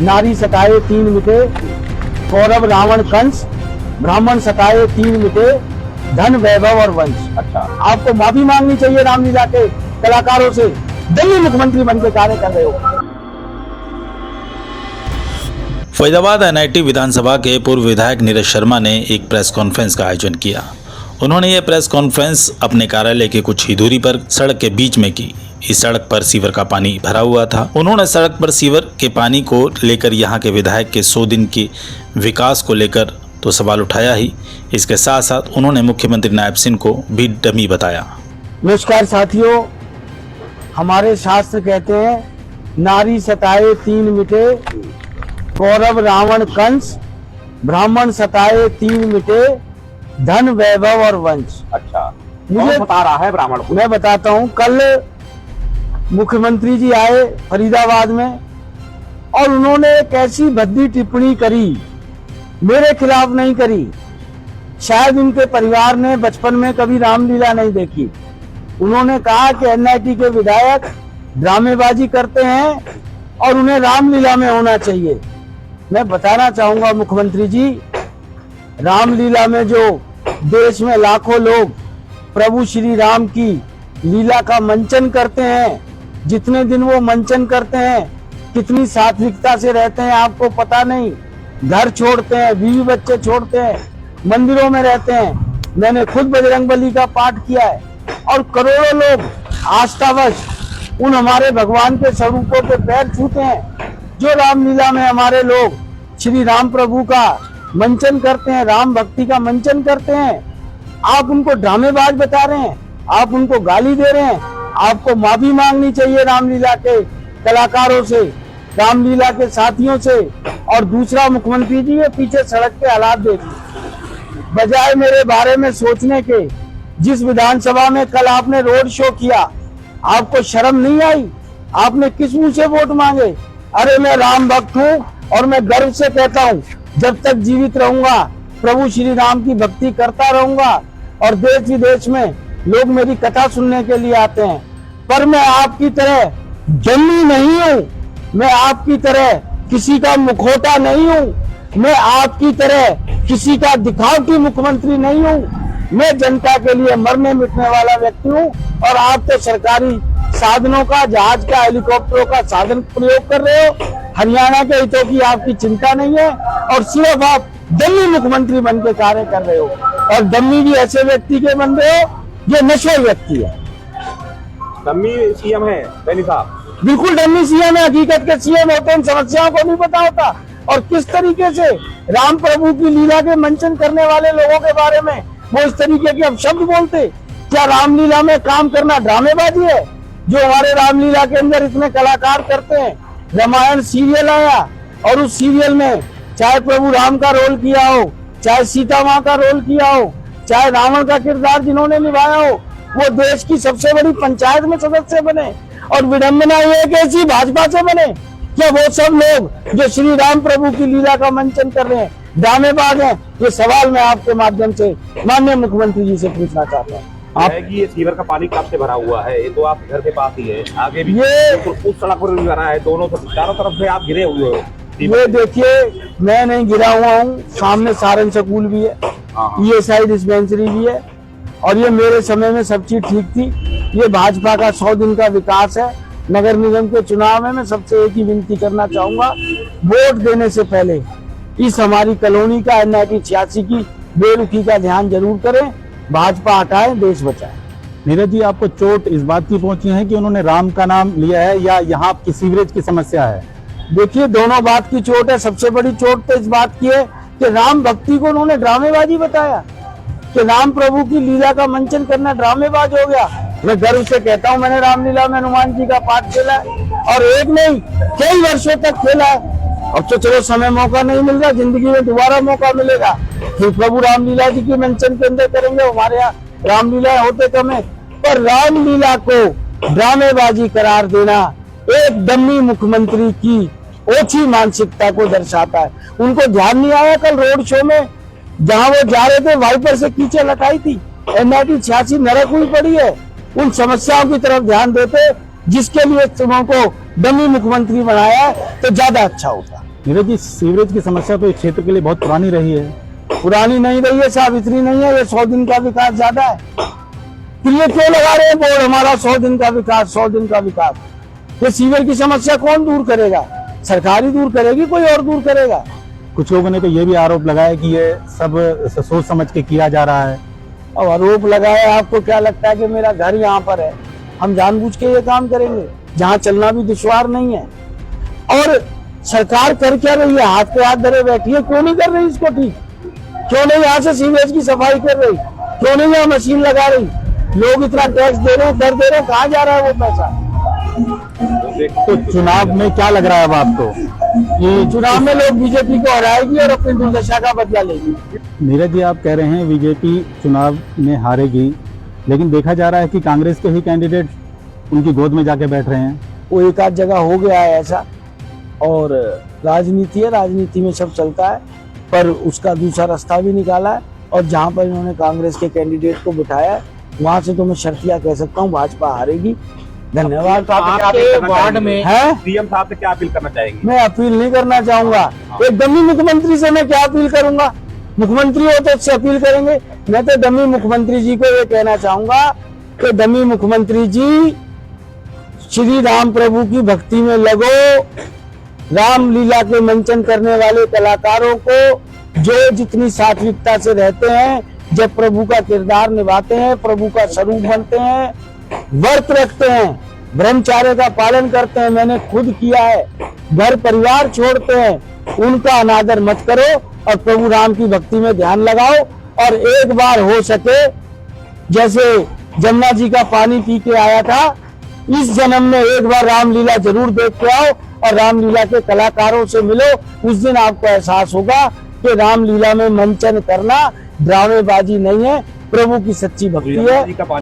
नारी सताए तीन मिटे, कौरव रावण कंस, ब्राह्मण सताए तीन मिटे, धन वैभव और वंश। अच्छा, आपको माफी मांगनी चाहिए रामलीला के कलाकारों से, दिल्ली मुख्यमंत्री बनकर कार्य कर रहे हो। फरीदाबाद एनआईटी विधानसभा के पूर्व विधायक नीरज शर्मा ने एक प्रेस कॉन्फ्रेंस का आयोजन किया। उन्होंने यह प्रेस कॉन्फ्रेंस अपने कार्यालय के कुछ ही दूरी पर सड़क के बीच में की। इस सड़क पर सीवर का पानी भरा हुआ था। उन्होंने सड़क पर सीवर के पानी को लेकर यहाँ के विधायक के 100 दिन के विकास को लेकर तो सवाल उठाया ही, इसके साथ साथ उन्होंने मुख्यमंत्री नायब सिंह को भी डमी बताया। नमस्कार साथियों, हमारे शास्त्र कहते हैं नारी सताए तीन मिटे, कौरव रावण कंस, ब्राह्मण सताए तीन मिटे, धन वैभव और वंश। अच्छा, मुझे बता रहा है ब्राह्मण को। मैं बताता हूँ, कल मुख्यमंत्री जी आए फरीदाबाद में और उन्होंने एक ऐसी भद्दी टिप्पणी करी, मेरे खिलाफ नहीं करी। शायद उनके परिवार ने बचपन में कभी रामलीला नहीं देखी। उन्होंने कहा कि एनआईटी के विधायक ड्रामेबाजी करते हैं और उन्हें रामलीला में होना चाहिए। मैं बताना चाहूंगा मुख्यमंत्री जी, रामलीला में जो देश में लाखों लोग प्रभु श्री राम की लीला का मंचन करते हैं, जितने दिन वो मंचन करते हैं, कितनी सात्विकता से रहते हैं आपको पता नहीं। घर छोड़ते हैं, बीवी बच्चे छोड़ते हैं, मंदिरों में रहते हैं। मैंने खुद बजरंगबली का पाठ किया है और करोड़ों लोग आस्थावश उन हमारे भगवान के स्वरूपों के पैर छूते हैं। जो रामलीला में हमारे लोग श्री राम प्रभु का मंचन करते हैं, राम भक्ति का मंचन करते हैं, आप उनको ड्रामेबाज बता रहे हैं, आप उनको गाली दे रहे हैं। आपको माफी मांगनी चाहिए रामलीला के कलाकारों से, रामलीला के साथियों से। और दूसरा मुख्यमंत्री जी, ये पीछे सड़क के हालात देखिए। बजाय मेरे बारे में सोचने के, जिस विधानसभा में कल आपने रोड शो किया, आपको शर्म नहीं आई? आपने किस मुंह से वोट मांगे? अरे मैं राम भक्त हूँ और मैं गर्व से कहता हूँ, जब तक जीवित रहूंगा प्रभु श्री राम की भक्ति करता रहूंगा और देश विदेश में लोग मेरी कथा सुनने के लिए आते हैं। पर मैं आपकी तरह जन्मी नहीं हूँ, मैं आपकी तरह किसी का मुखौटा नहीं हूँ, मैं आपकी तरह किसी का दिखावटी मुख्यमंत्री नहीं हूँ। मैं जनता के लिए मरने मिटने वाला व्यक्ति हूँ और आप तो सरकारी साधनों का, जहाज का, हेलीकॉप्टरों का साधन प्रयोग कर रहे हो। हरियाणा के हितों की आपकी चिंता नहीं है और सिर्फ आप दिल्ली मुख्यमंत्री बन के कार्य कर रहे हो। और डम्मी भी ऐसे व्यक्ति के बन रहे हो जो नश्वर व्यक्ति है। डम्मी सीएम है बैनी साहब? बिल्कुल डम्मी सीएम है। हकीकत के सीएम होते हैं, इन समस्याओं को नहीं पता होता। और किस तरीके से राम प्रभु की लीला के मंचन करने वाले लोगों के बारे में वो इस तरीके के अपशब्द बोलते। क्या रामलीला में काम करना ड्रामेबाजी है? जो हमारे रामलीला के अंदर इतने कलाकार करते हैं। रामायण सीरियल आया और उस सीरियल में चाहे प्रभु राम का रोल किया हो, चाहे सीता माँ का रोल किया हो, चाहे रावण का किरदार जिन्होंने निभाया हो, वो देश की सबसे बड़ी पंचायत में सदस्य बने। और विडंबना ये है कि ऐसी भाजपा से बने। क्या वो सब लोग जो श्री राम प्रभु की लीला का मंचन कर रहे हैं ड्रामेबाज हैं? ये सवाल मैं आपके माध्यम से माननीय मुख्यमंत्री जी से पूछना चाहता हूँ। आप ये सीवर का पानी कब से भरा हुआ है? ये तो आप घर के पास ही है, आगे भी ये तो उस सड़क पर भी भरा है, दोनों चारों तरफ से आप घिरे हुए हो। ये देखिए, मैं नहीं गिरा हुआ हूँ। सामने सारन स्कूल भी है, ईएसआई डिस्पेंसरी भी है और ये मेरे समय में सब चीज ठीक थी। ये भाजपा का 100 दिन का विकास है। नगर निगम के चुनाव में मैं सबसे एक ही विनती करना चाहूंगा, वोट देने से पहले इस हमारी कॉलोनी का एनआईटी 86 की बेरुखी का ध्यान जरूर करें। भाजपा हटाए, देश बचाए। नीरज जी, आपको चोट इस बात की पहुंची है कि उन्होंने राम का नाम लिया है या यहाँ की सीवरेज की समस्या है? देखिए, दोनों बात की चोट है। सबसे बड़ी चोट तो इस बात की है कि राम भक्ति को उन्होंने ड्रामेबाजी बताया, कि राम प्रभु की लीला का मंचन करना ड्रामेबाज हो गया। मैं गर्व से कहता हूँ, मैंने रामलीला में हनुमान जी का पाठ खेला है और एक नहीं कई वर्षों तक खेला है। अब तो चलो समय मौका नहीं मिल रहा, जिंदगी में दोबारा मौका मिलेगा फिर प्रभु रामलीला जी की मंचन के अंदर करेंगे। हमारे यहाँ रामलीला होते कम है, पर रामलीला को ड्रामेबाजी करार देना एक डम्मी मुख्यमंत्री की ओछी मानसिकता को दर्शाता है। उनको ध्यान नहीं आया कल रोड शो में जहां वो जा रहे थे, वाइपर से कीचड़ लगाई थी। एनआईटी 86 नरक हुई पड़ी है। उन समस्याओं की तरफ ध्यान देते जिसके लिए तुमको डमी मुख्यमंत्री बनाया तो ज्यादा अच्छा होता। नीरज जी, सीवरेज की समस्या तो इस क्षेत्र के लिए बहुत पुरानी रही है। पुरानी नहीं रही है साहब, इतनी नहीं है, ये 100 दिन का विकास ज्यादा है। फिर ये क्यों लगा रहे हैं बोर्ड हमारा 100 दिन का विकास, 100 दिन का विकास? ये सीवर की समस्या कौन दूर करेगा? सरकार ही दूर करेगी, कोई और दूर करेगा? कुछ लोगों ने तो ये भी आरोप लगाया कि ये सब सोच समझ के किया जा रहा है। अब आरोप लगाए, आपको क्या लगता है कि मेरा घर यहाँ पर है, हम जानबूझ के ये काम करेंगे जहाँ चलना भी दुश्वार नहीं है? और सरकार कर क्या रही है? हाथ पे हाथ धरे बैठी है, क्यों नहीं कर रही इसको ठीक? क्यों नहीं यहाँ से सीवेज की सफाई कर रही? क्यों नहीं यहाँ मशीन लगा रही? लोग इतना टैक्स दे रहे हैं, कर दे रहे हैं, कहाँ जा रहा है वो पैसा? तो चुनाव में क्या लग रहा है अब आपको? ये चुनाव में लोग बीजेपी को हराएगी और अपनी दुर्दशा का बदला लेगी। नीरज जी, आप कह रहे हैं बीजेपी चुनाव में हारेगी, लेकिन देखा जा रहा है कि कांग्रेस के ही कैंडिडेट उनकी गोद में जाके बैठ रहे हैं। वो एक आध जगह हो गया है ऐसा, और राजनीति है, राजनीति में सब चलता है, पर उसका दूसरा रास्ता भी निकाला है। और जहां पर इन्होंने कांग्रेस के कैंडिडेट को बिठाया है, वहां से तो मैं शर्तिया कह सकता हूँ भाजपा हारेगी। धन्यवाद। आपके वार्ड में है सीएम साहब से क्या अपील करना चाहेंगे? मैं अपील नहीं करना चाहूंगा, एक डमी मुख्यमंत्री से मैं क्या अपील करूंगा? मुख्यमंत्री हो तो उससे अपील करेंगे। मैं तो डमी मुख्यमंत्री जी को ये कहना चाहूंगा कि डमी मुख्यमंत्री जी, श्री राम प्रभु की भक्ति में लगो। रामलीला के मंचन करने वाले कलाकारों को जो जितनी सात्विकता से रहते हैं, जब प्रभु का किरदार निभाते हैं, प्रभु का स्वरूप बनते हैं, व्रत रखते हैं, ब्रह्मचर्य का पालन करते हैं, मैंने खुद किया है, घर परिवार छोड़ते हैं, उनका अनादर मत करो और प्रभु राम की भक्ति में ध्यान लगाओ। और एक बार हो सके, जैसे जमुना जी का पानी पी के आया था, इस जन्म में एक बार रामलीला जरूर देख के आओ और रामलीला के कलाकारों से मिलो। उस दिन आपको एहसास होगा कि रामलीला में मंचन करना ड्रामेबाजी नहीं है, प्रभु की सच्ची भक्ति है।